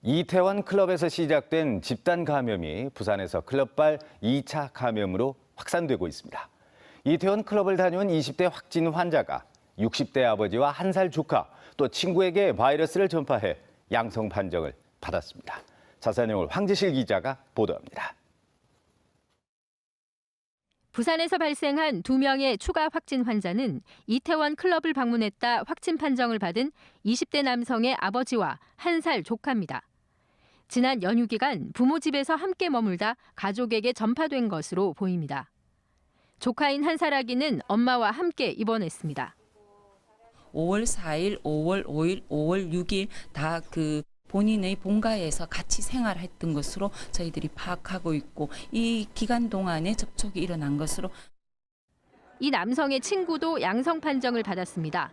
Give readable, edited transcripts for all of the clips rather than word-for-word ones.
이태원 클럽에서 시작된 집단 감염이 부산에서 클럽발 2차 감염으로 확산되고 있습니다. 이태원 클럽을 다녀온 20대 확진 환자가 60대 아버지와 1살 조카, 또 친구에게 바이러스를 전파해 양성 판정을 받았습니다. 자세한 내용을 황지실 기자가 보도합니다. 부산에서 발생한 2명의 추가 확진 환자는 이태원 클럽을 방문했다 확진 판정을 받은 20대 남성의 아버지와 1살 조카입니다. 지난 연휴 기간 부모 집에서 함께 머물다 가족에게 전파된 것으로 보입니다. 조카인 1살 아기는 엄마와 함께 입원했습니다. 5월 4일, 5월 5일, 5월 6일 다 본인의 본가에서 같이 생활했던 것으로 저희들이 파악하고 있고 이 기간 동안에 접촉이 일어난 것으로. 이 남성의 친구도 양성 판정을 받았습니다.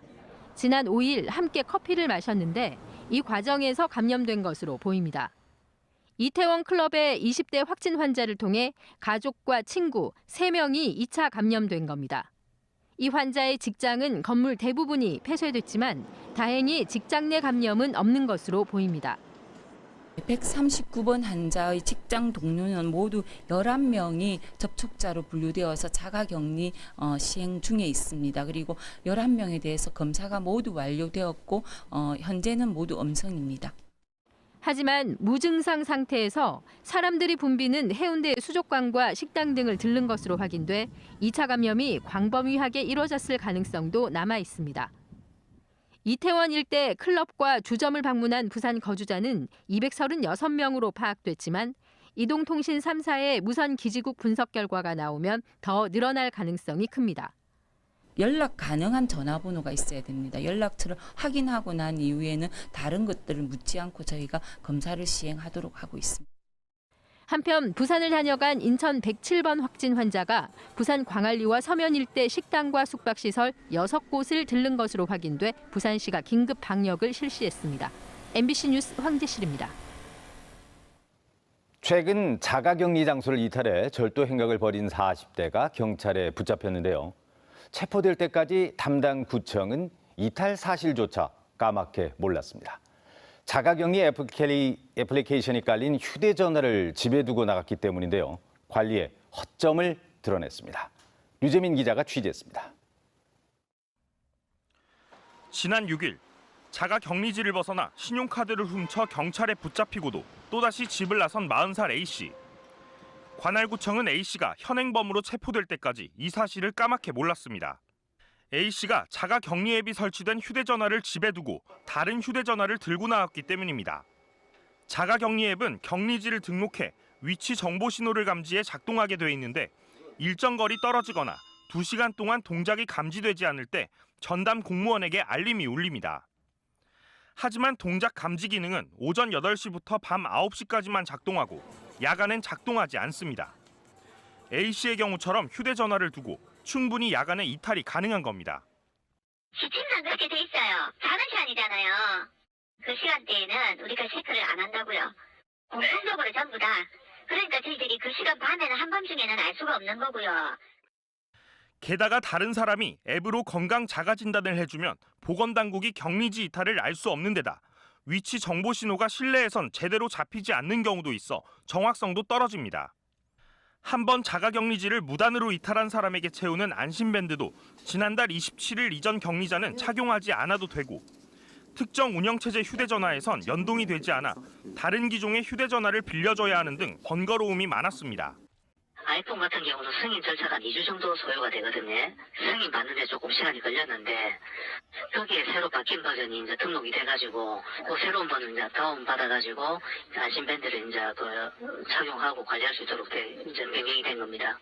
지난 5일 함께 커피를 마셨는데 이 과정에서 감염된 것으로 보입니다. 이태원 클럽의 20대 확진 환자를 통해 가족과 친구 3명이 2차 감염된 겁니다. 이 환자의 직장은 건물 대부분이 폐쇄됐지만 다행히 직장 내 감염은 없는 것으로 보입니다. 139번 환자의 직장 동료는 모두 11명이 접촉자로 분류되어서 자가격리 시행 중에 있습니다. 그리고 11명에 대해서 검사가 모두 완료되었고 현재는 모두 음성입니다. 하지만 무증상 상태에서 사람들이 붐비는 해운대 수족관과 식당 등을 들른 것으로 확인돼 2차 감염이 광범위하게 이뤄졌을 가능성도 남아 있습니다. 이태원 일대 클럽과 주점을 방문한 부산 거주자는 236명으로 파악됐지만 이동통신 3사의 무선 기지국 분석 결과가 나오면 더 늘어날 가능성이 큽니다. 연락 가능한 전화번호가 있어야 됩니다. 연락처를 확인하고 난 이후에는 다른 것들을 묻지 않고 저희가 검사를 시행하도록 하고 있습니다. 한편 부산을 다녀간 인천 107번 확진 환자가 부산 광안리와 서면 일대 식당과 숙박시설 6곳을 들른 것으로 확인돼 부산시가 긴급 방역을 실시했습니다. MBC 뉴스 황지실입니다. 최근 자가격리 장소를 이탈해 절도 행각을 벌인 40대가 경찰에 붙잡혔는데요. 체포될 때까지 담당 구청은 이탈 사실조차 까맣게 몰랐습니다. 자가격리 애플리케이션이 깔린 휴대전화를 집에 두고 나갔기 때문인데요. 관리에 허점을 드러냈습니다. 류재민 기자가 취재했습니다. 지난 6일 자가격리지를 벗어나 신용카드를 훔쳐 경찰에 붙잡히고도 또다시 집을 나선 40살 A씨. 관할구청은 A씨가 현행범으로 체포될 때까지 이 사실을 까맣게 몰랐습니다. A씨가 자가격리 앱이 설치된 휴대전화를 집에 두고 다른 휴대전화를 들고 나왔기 때문입니다. 자가격리 앱은 격리지를 등록해 위치 정보 신호를 감지해 작동하게 돼 있는데 일정 거리 떨어지거나 2시간 동안 동작이 감지되지 않을 때 전담 공무원에게 알림이 울립니다. 하지만 동작 감지 기능은 오전 8시부터 밤 9시까지만 작동하고 야간엔 작동하지 않습니다. A씨의 경우처럼 휴대전화를 두고 충분히 야간에 이탈이 가능한 겁니다. 시침상 그렇게 돼 있어요. 자는 시간이잖아요. 그 시간대에는 우리가 체크를 안 한다고요. 공통적으로 전부 다. 그러니까 저희들이 그 시간 밤에는 한밤중에는 알 수가 없는 거고요. 게다가 다른 사람이 앱으로 건강 자가 진단을 해주면 보건당국이 격리지 이탈을 알 수 없는 데다 위치 정보 신호가 실내에선 제대로 잡히지 않는 경우도 있어 정확성도 떨어집니다. 한번 자가격리지를 무단으로 이탈한 사람에게 채우는 안심밴드도 지난달 27일 이전 격리자는 착용하지 않아도 되고 특정 운영체제 휴대전화에선 연동이 되지 않아 다른 기종의 휴대전화를 빌려줘야 하는 등 번거로움이 많았습니다. 아이폰 같은 경우도 승인 절차가 2주 정도 소요가 되거든요. 승인 받는데 조금 시간이 걸렸는데 거기에 새로 바뀐 버전이 이제 등록이 돼가지고 그 새로운 버전 이제 다운 받아가지고 안심밴드를 이제 착용하고 관리할 수 있도록 이제 변경이 된 겁니다.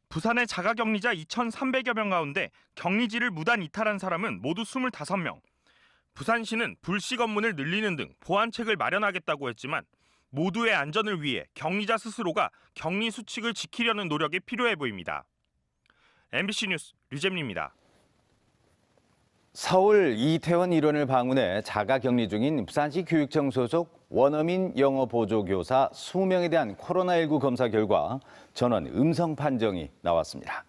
부산의 자가격리자 2,300여 명 가운데 격리지를 무단 이탈한 사람은 모두 25명. 부산시는 불시 검문을 늘리는 등 보안책을 마련하겠다고 했지만 모두의 안전을 위해 격리자 스스로가 격리 수칙을 지키려는 노력이 필요해 보입니다. MBC 뉴스 류재민입니다. 서울 이태원 일원을 방문해 자가격리 중인 부산시 교육청 소속 원어민 영어 보조교사 20명에 대한 코로나19 검사 결과 전원 음성 판정이 나왔습니다.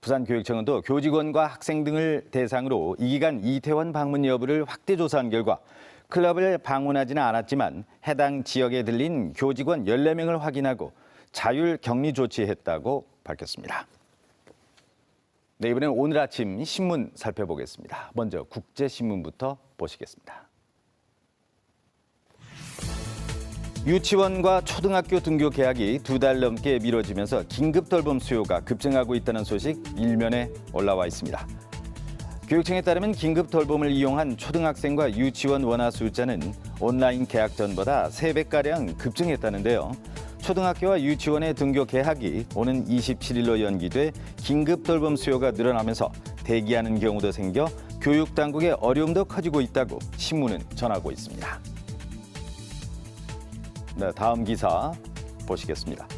부산교육청은 또 교직원과 학생 등을 대상으로 이 기간 이태원 방문 여부를 확대 조사한 결과 클럽을 방문하지는 않았지만 해당 지역에 들린 교직원 14명을 확인하고 자율 격리 조치했다고 밝혔습니다. 네, 이번엔 오늘 아침 신문 살펴보겠습니다. 먼저 국제신문부터 보시겠습니다. 유치원과 초등학교 등교 개학이 2달 넘게 미뤄지면서 긴급 돌봄 수요가 급증하고 있다는 소식 일면에 올라와 있습니다. 교육청에 따르면 긴급 돌봄을 이용한 초등학생과 유치원 원화 숫자는 온라인 개학 전보다 3배가량 급증했다는데요. 초등학교와 유치원의 등교 개학이 오는 27일로 연기돼 긴급 돌봄 수요가 늘어나면서 대기하는 경우도 생겨 교육 당국의 어려움도 커지고 있다고 신문은 전하고 있습니다. 네, 다음 기사 보시겠습니다.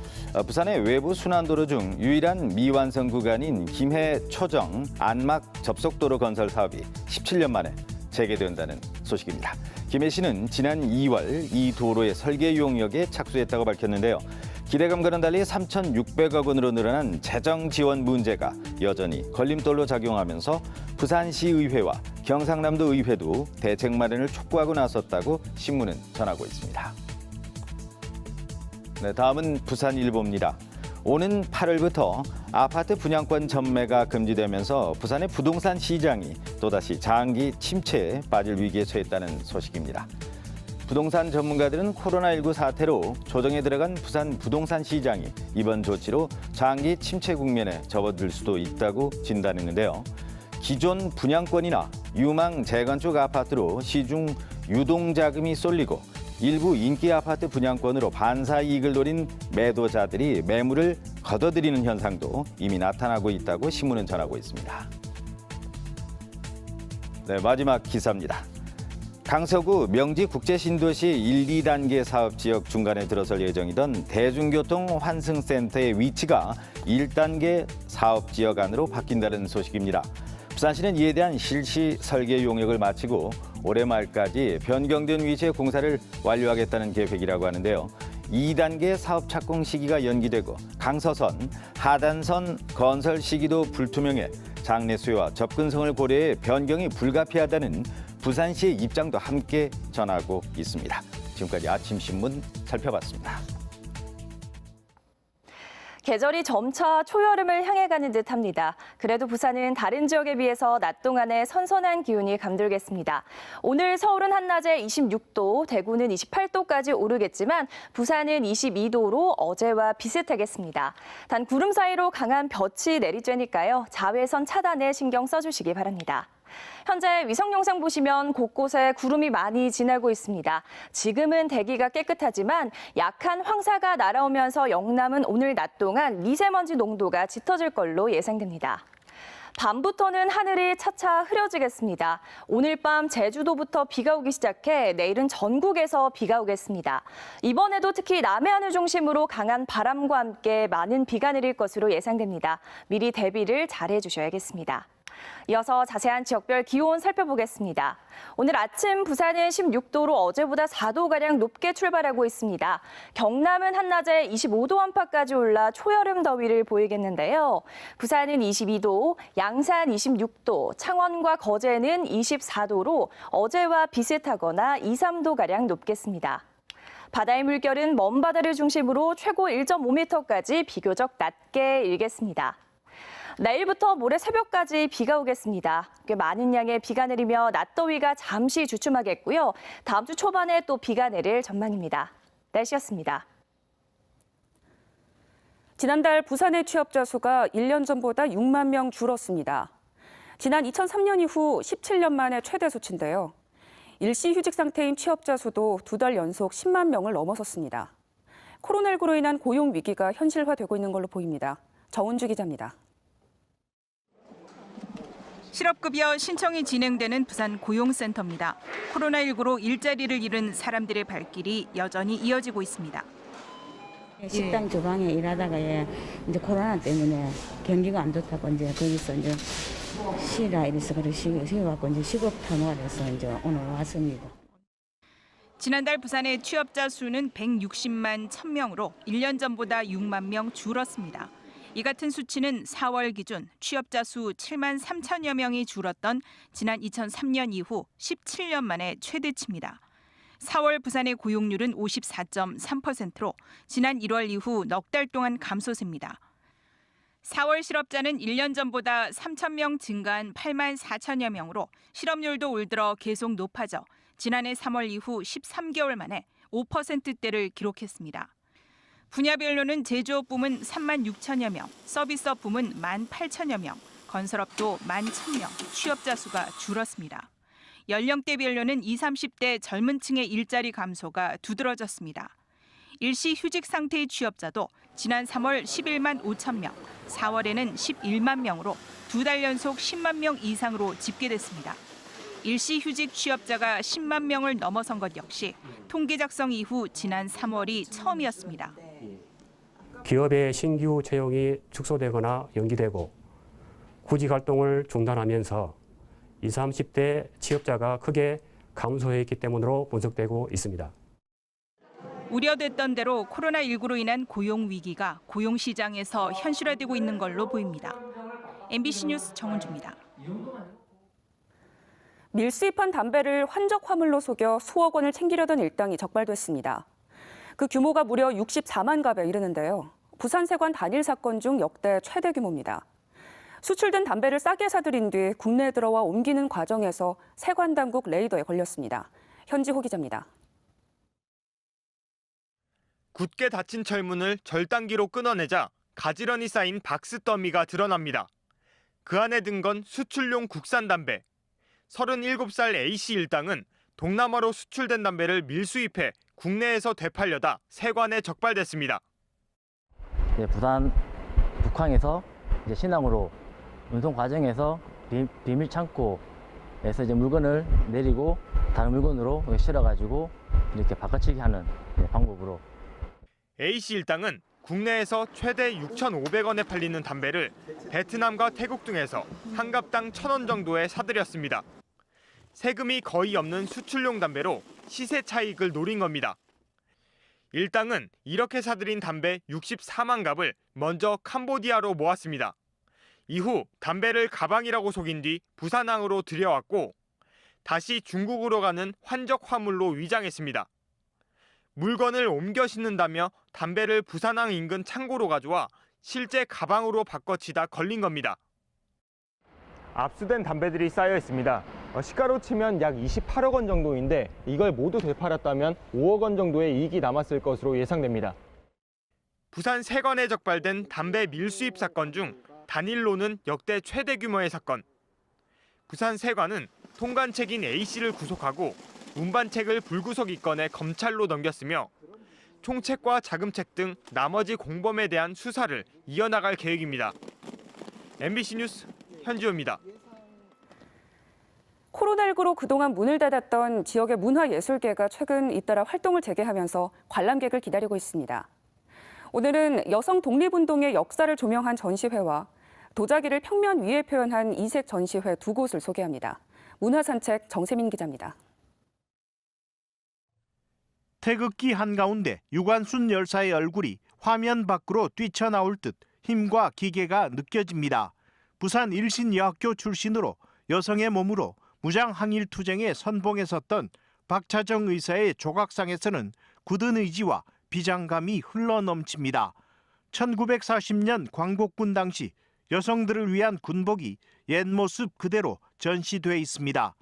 부산의 외부 순환도로 중 유일한 미완성 구간인 김해 초정 안막 접속도로 건설 사업이 17년 만에 재개된다는 소식입니다. 김해시는 지난 2월 이 도로의 설계 용역에 착수했다고 밝혔는데요. 기대감과는 달리 3,600억 원으로 늘어난 재정 지원 문제가 여전히 걸림돌로 작용하면서 부산시의회와 경상남도 의회도 대책 마련을 촉구하고 나섰다고 신문은 전하고 있습니다. 네, 다음은 부산일보입니다. 오는 8월부터 아파트 분양권 전매가 금지되면서 부산의 부동산 시장이 또다시 장기 침체에 빠질 위기에 처했다는 소식입니다. 부동산 전문가들은 코로나19 사태로 조정에 들어간 부산 부동산 시장이 이번 조치로 장기 침체 국면에 접어들 수도 있다고 진단했는데요. 기존 분양권이나 유망 재건축 아파트로 시중 유동자금이 쏠리고 일부 인기 아파트 분양권으로 반사 이익을 노린 매도자들이 매물을 걷어들이는 현상도 이미 나타나고 있다고 신문은 전하고 있습니다. 네, 마지막 기사입니다. 강서구 명지국제신도시 1, 2단계 사업지역 중간에 들어설 예정이던 대중교통 환승센터의 위치가 1단계 사업지역 안으로 바뀐다는 소식입니다. 부산시는 이에 대한 실시 설계 용역을 마치고 올해 말까지 변경된 위치의 공사를 완료하겠다는 계획이라고 하는데요. 2단계 사업 착공 시기가 연기되고 강서선, 하단선 건설 시기도 불투명해 장래 수요와 접근성을 고려해 변경이 불가피하다는 부산시의 입장도 함께 전하고 있습니다. 지금까지 아침 신문 살펴봤습니다. 계절이 점차 초여름을 향해 가는 듯합니다. 그래도 부산은 다른 지역에 비해서 낮 동안에 선선한 기온이 감돌겠습니다. 오늘 서울은 한낮에 26도, 대구는 28도까지 오르겠지만 부산은 22도로 어제와 비슷하겠습니다. 단 구름 사이로 강한 볕이 내리쬐니까요. 자외선 차단에 신경 써주시기 바랍니다. 현재 위성 영상 보시면 곳곳에 구름이 많이 지나고 있습니다. 지금은 대기가 깨끗하지만 약한 황사가 날아오면서 영남은 오늘 낮 동안 미세먼지 농도가 짙어질 걸로 예상됩니다. 밤부터는 하늘이 차차 흐려지겠습니다. 오늘 밤 제주도부터 비가 오기 시작해 내일은 전국에서 비가 오겠습니다. 이번에도 특히 남해안을 중심으로 강한 바람과 함께 많은 비가 내릴 것으로 예상됩니다. 미리 대비를 잘해 주셔야겠습니다. 이어서 자세한 지역별 기온 살펴보겠습니다. 오늘 아침 부산은 16도로 어제보다 4도가량 높게 출발하고 있습니다. 경남은 한낮에 25도 안팎까지 올라 초여름 더위를 보이겠는데요. 부산은 22도, 양산 26도, 창원과 거제는 24도로 어제와 비슷하거나 2, 3도가량 높겠습니다. 바다의 물결은 먼 바다를 중심으로 최고 1.5m까지 비교적 낮게 일겠습니다. 내일부터 모레 새벽까지 비가 오겠습니다. 꽤 많은 양의 비가 내리며 낮더위가 잠시 주춤하겠고요. 다음 주 초반에 또 비가 내릴 전망입니다. 날씨였습니다. 지난달 부산의 취업자 수가 1년 전보다 6만 명 줄었습니다. 지난 2003년 이후 17년 만에 최대 수치인데요. 일시휴직 상태인 취업자 수도 2달 연속 10만 명을 넘어섰습니다. 코로나19로 인한 고용 위기가 현실화되고 있는 걸로 보입니다. 정은주 기자입니다. 실업급여 신청이 진행되는 부산 고용센터입니다. 코로나19로 일자리를 잃은 사람들의 발길이 여전히 이어지고 있습니다. 식당 주방에 일하다가 이제 코로나 때문에 경기가 안 좋다고 이제 거기서 이제 쉬라 이래서 쉬어갖고 이제 시급 탐구가 돼서 이제 오늘 왔습니다. 지난달 부산의 취업자 수는 160만 1000명으로 1년 전보다 6만 명 줄었습니다. 이 같은 수치는 4월 기준 취업자 수 7만 3천여 명이 줄었던 지난 2003년 이후 17년 만에 최대치입니다. 4월 부산의 고용률은 54.3%로 지난 1월 이후 넉 달 동안 감소세입니다. 4월 실업자는 1년 전보다 3천 명 증가한 8만 4천여 명으로 실업률도 올 들어 계속 높아져 지난해 3월 이후 13개월 만에 5%대를 기록했습니다. 분야별로는 제조업 부문 3만 6천여 명, 서비스업 부문 1만 8천여 명, 건설업도 1만 1,000명, 취업자 수가 줄었습니다. 연령대별로는 20, 30대 젊은 층의 일자리 감소가 두드러졌습니다. 일시 휴직 상태의 취업자도 지난 3월 11만 5천 명, 4월에는 11만 명으로 2달 연속 10만 명 이상으로 집계됐습니다. 일시 휴직 취업자가 10만 명을 넘어선 것 역시 통계 작성 이후 지난 3월이 처음이었습니다. 기업의 신규 채용이 축소되거나 연기되고 구직 활동을 중단하면서 20, 30대 취업자가 크게 감소했기 때문으로 분석되고 있습니다. 우려됐던 대로 코로나19로 인한 고용 위기가 고용 시장에서 현실화되고 있는 걸로 보입니다. MBC 뉴스 정은주입니다. 밀수입한 담배를 환적 화물로 속여 수억 원을 챙기려던 일당이 적발됐습니다. 그 규모가 무려 64만 갑에 이르는데요. 부산 세관 단일 사건 중 역대 최대 규모입니다. 수출된 담배를 싸게 사들인 뒤 국내에 들어와 옮기는 과정에서 세관 당국 레이더에 걸렸습니다. 현지호 기자입니다. 굳게 닫힌 철문을 절단기로 끊어내자 가지런히 쌓인 박스 더미가 드러납니다. 그 안에 든 건 수출용 국산 담배. 37살 A씨 일당은 동남아로 수출된 담배를 밀수입해 국내에서 되팔려다 세관에 적발됐습니다. 부산 북항에서 신항으로 운송 과정에서 비밀 창고에서 물건을 내리고 다른 물건으로 실어가지고 이렇게 바꿔치기 하는 방법으로. A씨 일당은 국내에서 최대 6,500원에 팔리는 담배를 베트남과 태국 등에서 한 갑당 1,000원 정도에 사들였습니다. 세금이 거의 없는 수출용 담배로 시세 차익을 노린 겁니다. 일당은 이렇게 사들인 담배 64만 갑을 먼저 캄보디아로 모았습니다. 이후 담배를 가방이라고 속인 뒤 부산항으로 들여왔고 다시 중국으로 가는 환적 화물로 위장했습니다. 물건을 옮겨 싣는다며 담배를 부산항 인근 창고로 가져와 실제 가방으로 바꿔치다 걸린 겁니다. 압수된 담배들이 쌓여 있습니다. 시가로 치면 약 28억 원 정도인데 이걸 모두 되팔았다면 5억 원 정도의 이익이 남았을 것으로 예상됩니다. 부산 세관에 적발된 담배 밀수입 사건 중 단일로는 역대 최대 규모의 사건. 부산 세관은 통관책인 A씨를 구속하고 운반책을 불구속 입건해 검찰로 넘겼으며 총책과 자금책 등 나머지 공범에 대한 수사를 이어나갈 계획입니다. MBC 뉴스 현지호입니다. 코로나19로 그동안 문을 닫았던 지역의 문화예술계가 최근 잇따라 활동을 재개하면서 관람객을 기다리고 있습니다. 오늘은 여성 독립운동의 역사를 조명한 전시회와 도자기를 평면 위에 표현한 이색 전시회 두 곳을 소개합니다. 문화산책 정세민 기자입니다. 태극기 한가운데 유관순 열사의 얼굴이 화면 밖으로 뛰쳐나올 듯 힘과 기계가 느껴집니다. 부산 일신여학교 출신으로 여성의 몸으로 무장항일투쟁에 선봉에 섰던 박차정 의사의 조각상에서는 굳은 의지와 비장감이 흘러넘칩니다. 1940년 광복군 당시 여성들을 위한 군복이 옛 모습 그대로 전시돼 있습니다.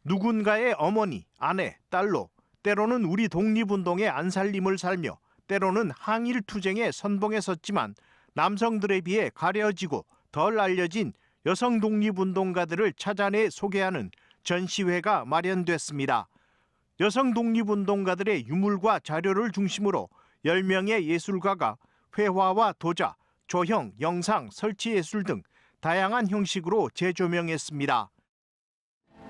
누군가의 어머니, 아내, 딸로 때로는 우리 독립운동의 안살림을 살며 때로는 항일투쟁에 선봉에 섰지만 남성들에 비해 가려지고 덜 알려진 여성 독립운동가들을 찾아내 소개하는 전시회가 마련됐습니다. 여성 독립운동가들의 유물과 자료를 중심으로 10명의 예술가가 회화와 도자, 조형, 영상, 설치예술 등 다양한 형식으로 재조명했습니다.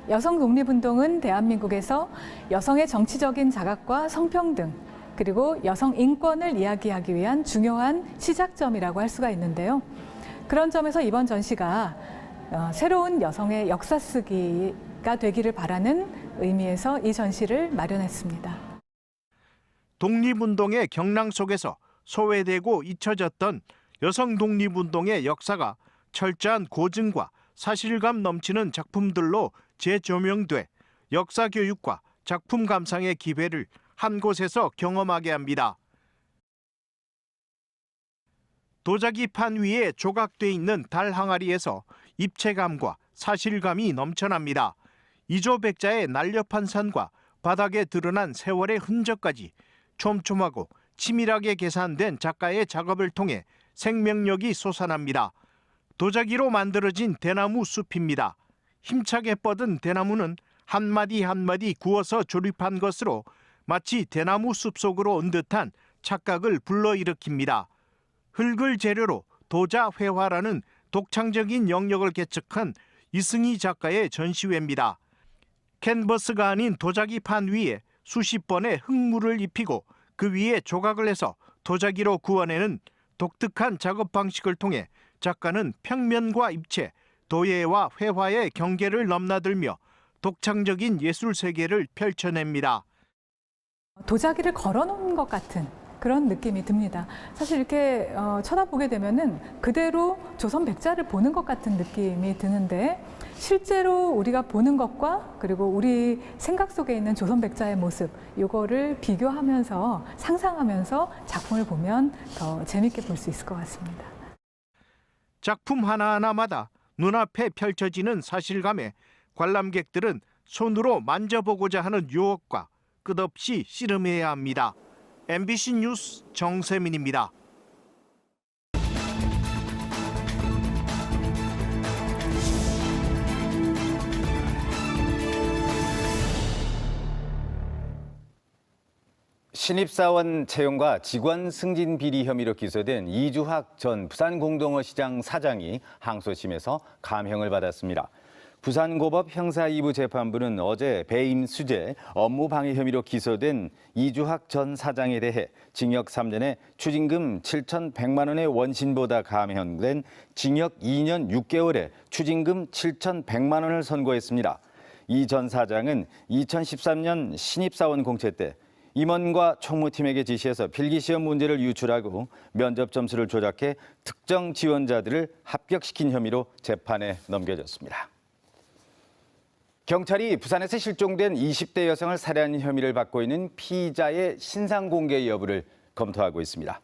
여성 독립운동은 대한민국에서 여성의 정치적인 자각과 성평등, 그리고 여성 인권을 이야기하기 위한 중요한 시작점이라고 할 수가 있는데요. 그런 점에서 이번 전시가 새로운 여성의 역사 쓰기가 되기를 바라는 의미에서 이 전시를 마련했습니다. 독립운동의 경랑 속에서 소외되고 잊혀졌던 여성 독립운동의 역사가 철저한 고증과 사실감 넘치는 작품들로 재조명돼 역사 교육과 작품 감상의 기회를 한 곳에서 경험하게 합니다. 도자기판 위에 조각돼 있는 달 항아리에서 입체감과 사실감이 넘쳐납니다. 이조백자의 날렵한 선과 바닥에 드러난 세월의 흔적까지 촘촘하고 치밀하게 계산된 작가의 작업을 통해 생명력이 솟아납니다. 도자기로 만들어진 대나무 숲입니다. 힘차게 뻗은 대나무는 한 마디 한 마디 구워서 조립한 것으로 마치 대나무 숲 속으로 온 듯한 착각을 불러일으킵니다. 흙을 재료로 도자 회화라는 독창적인 영역을 개척한 이승희 작가의 전시회입니다. 캔버스가 아닌 도자기판 위에 수십 번의 흙물을 입히고 그 위에 조각을 해서 도자기로 구워내는 독특한 작업 방식을 통해 작가는 평면과 입체, 도예와 회화의 경계를 넘나들며 독창적인 예술 세계를 펼쳐냅니다. 도자기를 걸어놓은 것 같은 그런 느낌이 듭니다. 사실 이렇게 쳐다보게 되면은 그대로 조선 백자를 보는 것 같은 느낌이 드는데 실제로 우리가 보는 것과 그리고 우리 생각 속에 있는 조선 백자의 모습 이거를 비교하면서 상상하면서 작품을 보면 더 재밌게 볼 수 있을 것 같습니다. 작품 하나하나마다 눈앞에 펼쳐지는 사실감에 관람객들은 손으로 만져보고자 하는 유혹과 끝없이 씨름해야 합니다. MBC 뉴스 정세민입니다. 신입사원 채용과 직원 승진 비리 혐의로 기소된 이주학 전 부산공동어시장 사장이 항소심에서 감형을 받았습니다. 부산고법 형사 2부 재판부는 어제 배임 수재, 업무 방해 혐의로 기소된 이주학 전 사장에 대해 징역 3년에 추징금 7,100만 원의 원신보다 감형된 징역 2년 6개월에 추징금 7,100만 원을 선고했습니다. 이 전 사장은 2013년 신입사원 공채 때 임원과 총무팀에게 지시해서 필기시험 문제를 유출하고 면접 점수를 조작해 특정 지원자들을 합격시킨 혐의로 재판에 넘겨졌습니다. 경찰이 부산에서 실종된 20대 여성을 살해한 혐의를 받고 있는 피의자의 신상 공개 여부를 검토하고 있습니다.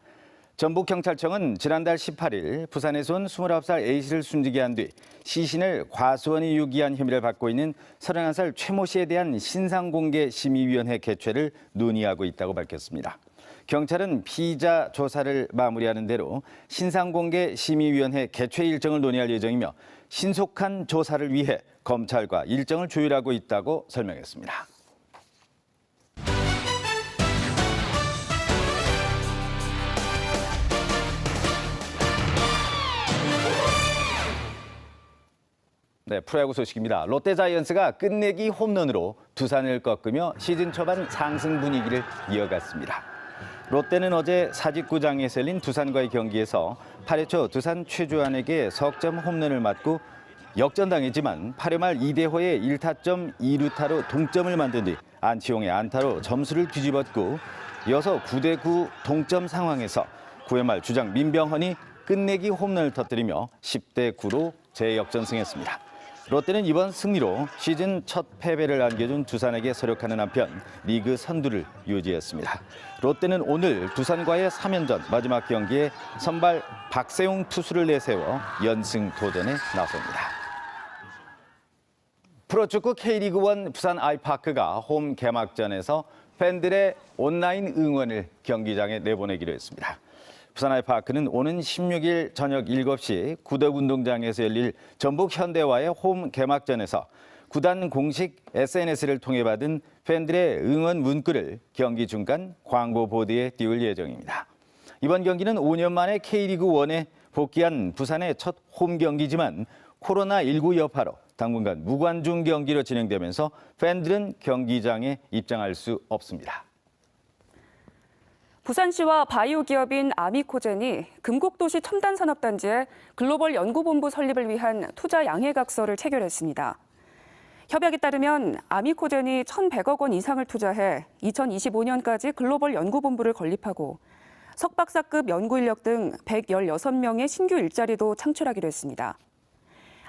전북경찰청은 지난달 18일 부산에서 온 29살 A씨를 숨지게 한 뒤 시신을 과수원에 유기한 혐의를 받고 있는 31살 최모 씨에 대한 신상공개 심의위원회 개최를 논의하고 있다고 밝혔습니다. 경찰은 피의자 조사를 마무리하는 대로 신상공개 심의위원회 개최 일정을 논의할 예정이며 신속한 조사를 위해 검찰과 일정을 조율하고 있다고 설명했습니다. 네, 프로야구 소식입니다. 롯데자이언츠가 끝내기 홈런으로 두산을 꺾으며 시즌 초반 상승 분위기를 이어갔습니다. 롯데는 어제 사직구장에서 열린 두산과의 경기에서 8회 초 두산 최주환에게 석점 홈런을 맞고 역전당했지만 8회 말 이대호의 1타점 2루타로 동점을 만든 뒤 안치홍의 안타로 점수를 뒤집었고 이어서 9대9 동점 상황에서 9회 말 주장 민병헌이 끝내기 홈런을 터뜨리며 10대9로 재역전승했습니다. 롯데는 이번 승리로 시즌 첫 패배를 안겨준 두산에게 서력하는 한편 리그 선두를 유지했습니다. 롯데는 오늘 두산과의 3연전 마지막 경기에 선발 박세웅 투수를 내세워 연승 도전에 나섭니다. 프로축구 K리그1 부산 아이파크가 홈 개막전에서 팬들의 온라인 응원을 경기장에 내보내기로 했습니다. 부산 아이파크는 오는 16일 저녁 7시 구덕운동장에서 열릴 전북 현대와의 홈 개막전에서 구단 공식 SNS를 통해 받은 팬들의 응원 문구를 경기 중간 광고 보드에 띄울 예정입니다. 이번 경기는 5년 만에 K리그1에 복귀한 부산의 첫 홈 경기지만 코로나19 여파로 당분간 무관중 경기로 진행되면서 팬들은 경기장에 입장할 수 없습니다. 부산시와 바이오 기업인 아미코젠이 금곡도시 첨단산업단지에 글로벌 연구본부 설립을 위한 투자 양해각서를 체결했습니다. 협약에 따르면 아미코젠이 1,100억 원 이상을 투자해 2025년까지 글로벌 연구본부를 건립하고 석박사급 연구 인력 등 116명의 신규 일자리도 창출하기로 했습니다.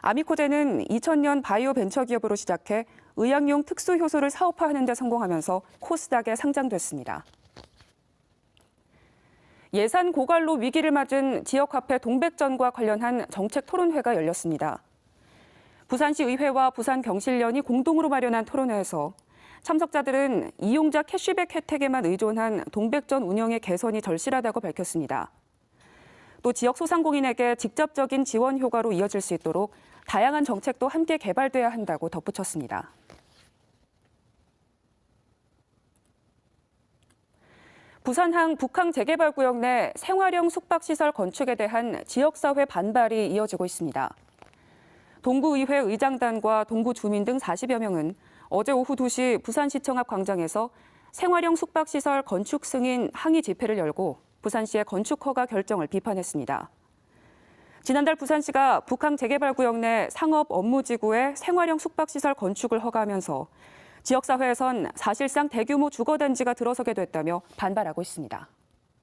아미코제는 2000년 바이오 벤처 기업으로 시작해 의약용 특수 효소를 사업화하는 데 성공하면서 코스닥에 상장됐습니다. 예산 고갈로 위기를 맞은 지역화폐 동백전과 관련한 정책 토론회가 열렸습니다. 부산시 의회와 부산경실련이 공동으로 마련한 토론회에서 참석자들은 이용자 캐시백 혜택에만 의존한 동백전 운영의 개선이 절실하다고 밝혔습니다. 또 지역 소상공인에게 직접적인 지원 효과로 이어질 수 있도록 다양한 정책도 함께 개발돼야 한다고 덧붙였습니다. 부산항 북항 재개발 구역 내 생활형 숙박시설 건축에 대한 지역사회 반발이 이어지고 있습니다. 동구의회 의장단과 동구 주민 등 40여 명은 어제 오후 2시 부산시청 앞 광장에서 생활형 숙박시설 건축 승인 항의 집회를 열고 부산시의 건축 허가 결정을 비판했습니다. 지난달 부산시가 북항 재개발 구역 내 상업 업무지구에 생활형 숙박시설 건축을 허가하면서 지역사회에선 사실상 대규모 주거단지가 들어서게 됐다며 반발하고 있습니다.